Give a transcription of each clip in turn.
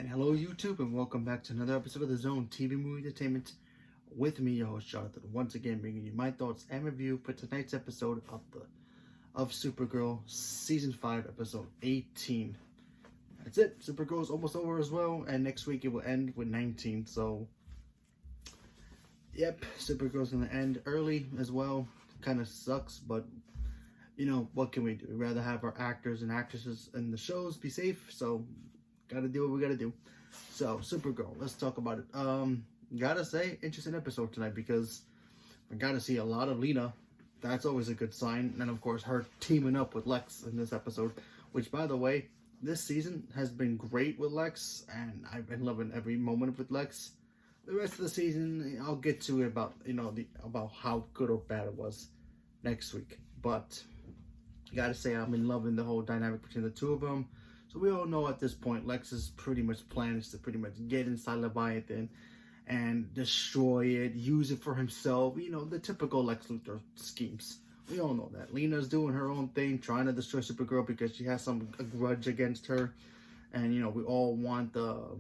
And hello YouTube, and welcome back to another episode of The Zone TV Movie Entertainment with me, your host Jonathan, once again bringing you my thoughts and review for tonight's episode of Supergirl Season 5, Episode 18. That's it. Supergirl's almost over as well, and next week it will end with 19. So, yep, Supergirl's gonna end early as well. Kind of sucks, but you know, what can we do? We'd rather have our actors and actresses in the shows be safe, so gotta do what we gotta do. So, Supergirl, let's talk about it. Gotta say, interesting episode tonight because I gotta see a lot of Lena. That's always a good sign. And of course, her teaming up with Lex in this episode, which, by the way, this season has been great with Lex, and I've been loving every moment with Lex. The rest of the season, I'll get to it about, about how good or bad it was next week. But gotta say, I've been loving the whole dynamic between the two of them. So we all know at this point, Lex's pretty much plan is to pretty much get inside Leviathan and destroy it, use it for himself. You know, the typical Lex Luthor schemes. We all know that. Lena's doing her own thing, trying to destroy Supergirl because she has a grudge against her. And, you know, we all want the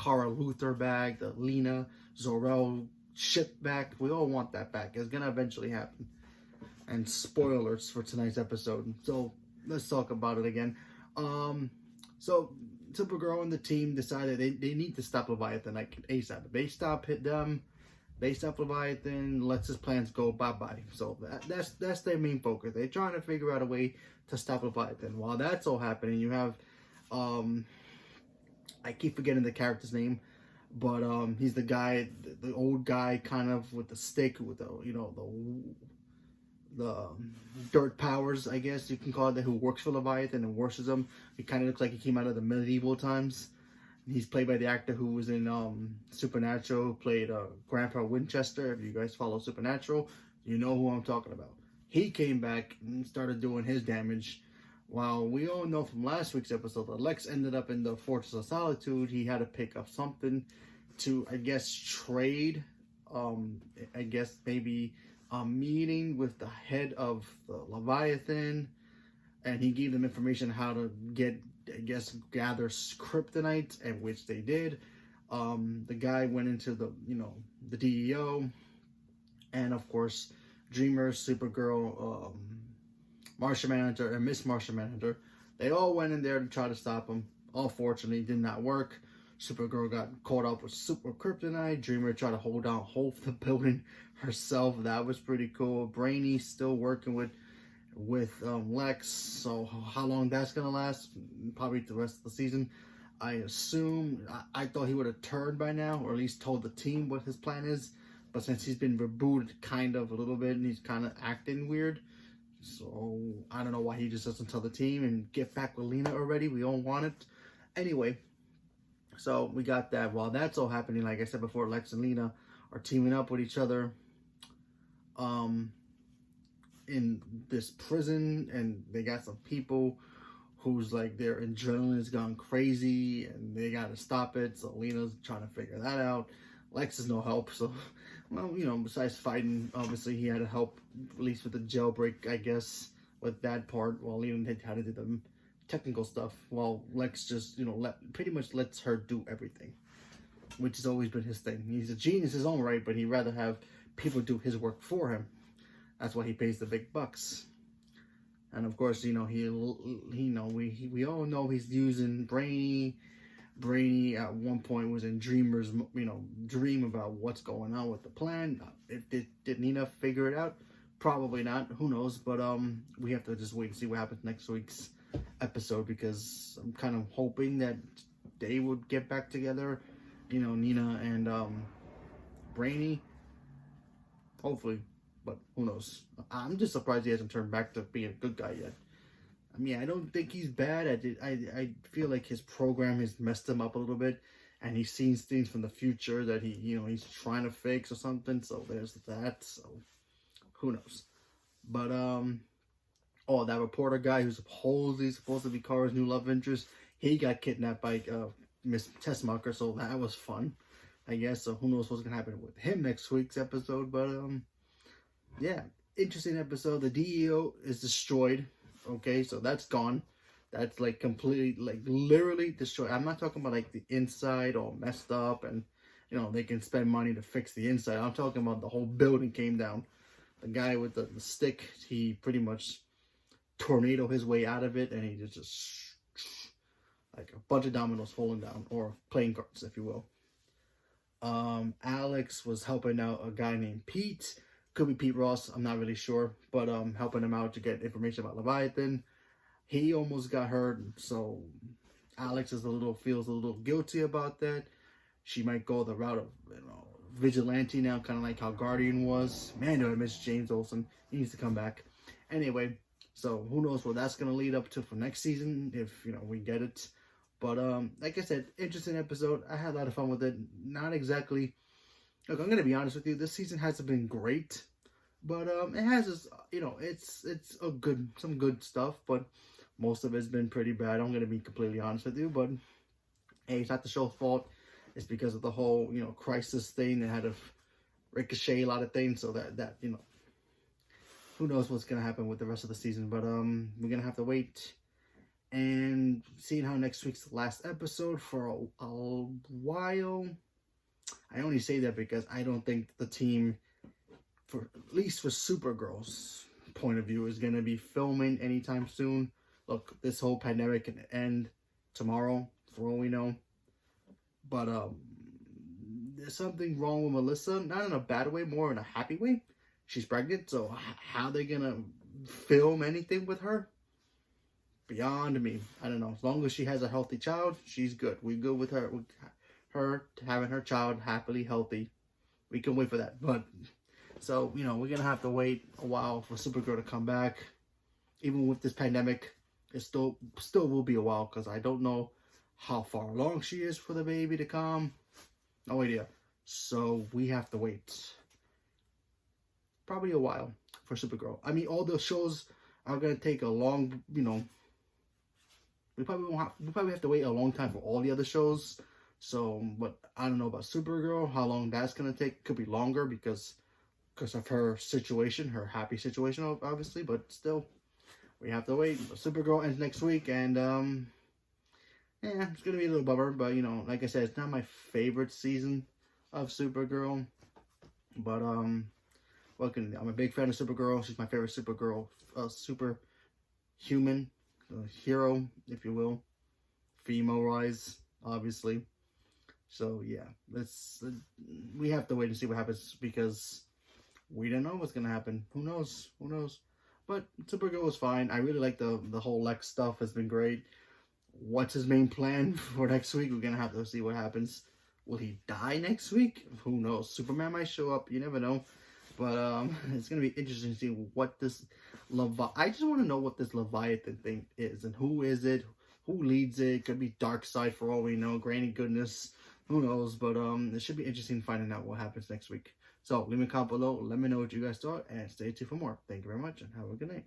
Kara Luthor back, the Lena Zor-El ship back. We all want that back. It's going to eventually happen. And spoilers for tonight's episode. So let's talk about it again. So Supergirl and the team decided they need to stop Leviathan like ASAP. They stop Leviathan, lets his plans go bye-bye. So that's their main focus. They're trying to figure out a way to stop Leviathan. While that's all happening, you have I keep forgetting the character's name, but he's the guy, the old guy kind of with the stick with the the dirt powers, I guess you can call it, who works for Leviathan and worships him. He kind of looks like he came out of the medieval times. He's played by the actor who was in Supernatural, who played Grandpa Winchester. If you guys follow Supernatural, you know who I'm talking about. He came back and started doing his damage. While we all know from last week's episode that Lex ended up in the Fortress of Solitude, he had to pick up something to, I guess, trade. I guess maybe a meeting with the head of the Leviathan, and he gave them information how to gather kryptonite, and which they did. The guy went into the DEO, and of course Dreamer, Supergirl, Martian Manhunter, and Miss Martian Manhunter, they all went in there to try to stop him. Unfortunately, it did not work. Supergirl got caught up with super kryptonite. Dreamer tried to hold the building herself. That was pretty cool. Brainy still working with Lex. So how long that's gonna last? Probably the rest of the season. I assume. I thought he would have turned by now, or at least told the team what his plan is. But since he's been rebooted kind of a little bit, and he's kind of acting weird, so I don't know why he just doesn't tell the team and get back with Lena already. We all want it. Anyway. So we got that. While that's all happening, like I said before, Lex and Lena are teaming up with each other in this prison, and they got some people who's like their adrenaline's gone crazy and they got to stop it. So Lena's trying to figure that out. Lex is no help. So, well, you know, besides fighting, obviously he had to help, at least with the jailbreak, I guess, with that part, while Lena had to do the technical stuff, while Lex just, pretty much lets her do everything, which has always been his thing. He's a genius in his own right, but he'd rather have people do his work for him. That's why he pays the big bucks. And of course, we all know he's using Brainy. Brainy at one point was in Dreamer's, dream about what's going on with the plan. Did Nina figure it out? Probably not. Who knows? But we have to just wait and see what happens next week's episode, because I'm kind of hoping that they would get back together, Nina and Brainy, hopefully, but who knows. I'm just surprised he hasn't turned back to being a good guy yet. I mean, I don't think he's bad. I feel like his program has messed him up a little bit, and he's seen things from the future that he's trying to fix or something, so there's that. So who knows. But oh, that reporter guy who's supposedly supposed to be Kara's new love interest, he got kidnapped by Miss Tessmacher, so that was fun, I guess. So who knows what's going to happen with him next week's episode. But, yeah, interesting episode. The DEO is destroyed. Okay, so that's gone. that's like completely, like literally destroyed. I'm not talking about like the inside all messed up and they can spend money to fix the inside. I'm talking about the whole building came down. The guy with the stick, he pretty much tornado his way out of it, and he just like a bunch of dominoes falling down, or playing cards, if you will. Alex was helping out a guy named Pete. Could be Pete Ross, I'm not really sure, but helping him out to get information about Leviathan. He almost got hurt, so Alex feels a little guilty about that. She might go the route of vigilante now, kind of like how Guardian was. Man, do I miss James Olsen? He needs to come back. Anyway, so who knows what that's gonna lead up to for next season if we get it. But like I said, interesting episode. I had a lot of fun with it. Not exactly. Look, I'm gonna be honest with you. This season hasn't been great, but it has this. It's some good stuff, but most of it's been pretty bad. I'm gonna be completely honest with you. But hey, it's not the show's fault. It's because of the whole crisis thing. They had to ricochet a lot of things, so that who knows what's gonna happen with the rest of the season. But we're gonna have to wait. And seeing how next week's the last episode for a while. I only say that because I don't think the team, at least for Supergirl's point of view, is going to be filming anytime soon. Look, this whole pandemic can end tomorrow, for all we know. But there's something wrong with Melissa. Not in a bad way, more in a happy way. She's pregnant, so how are they going to film anything with her? Beyond me. I don't know. As long as she has a healthy child, she's good. We're good with her. Her having her child happily healthy. We can wait for that. But so we're gonna have to wait a while for Supergirl to come back. Even with this pandemic, it still will be a while, because I don't know how far along she is for the baby to come. No idea. So we have to wait probably a while for Supergirl. I mean, all the shows are gonna take a long, we probably have to wait a long time for all the other shows. So, but I don't know about Supergirl, how long that's gonna take. Could be longer because of her situation, her happy situation, obviously. But still, we have to wait. Supergirl ends next week, and yeah, it's gonna be a little bummer. But like I said, it's not my favorite season of Supergirl. But I'm a big fan of Supergirl. She's my favorite Supergirl, superhuman hero, if you will, female-wise, obviously. So yeah, we have to wait and see what happens, because we don't know what's gonna happen. Who knows? But Supergirl was fine. I really like the whole Lex stuff. Has been great. What's his main plan for next week? We're gonna have to see what happens. Will he die next week? Who knows? Superman might show up. You never know. But it's gonna be interesting to see what this I just want to know what this Leviathan thing is, and who is it? Who leads it? Could be Darkseid for all we know. Granny Goodness. Who knows? But it should be interesting finding out what happens next week. So leave me a comment below. Let me know what you guys thought, and stay tuned for more. Thank you very much, and have a good night.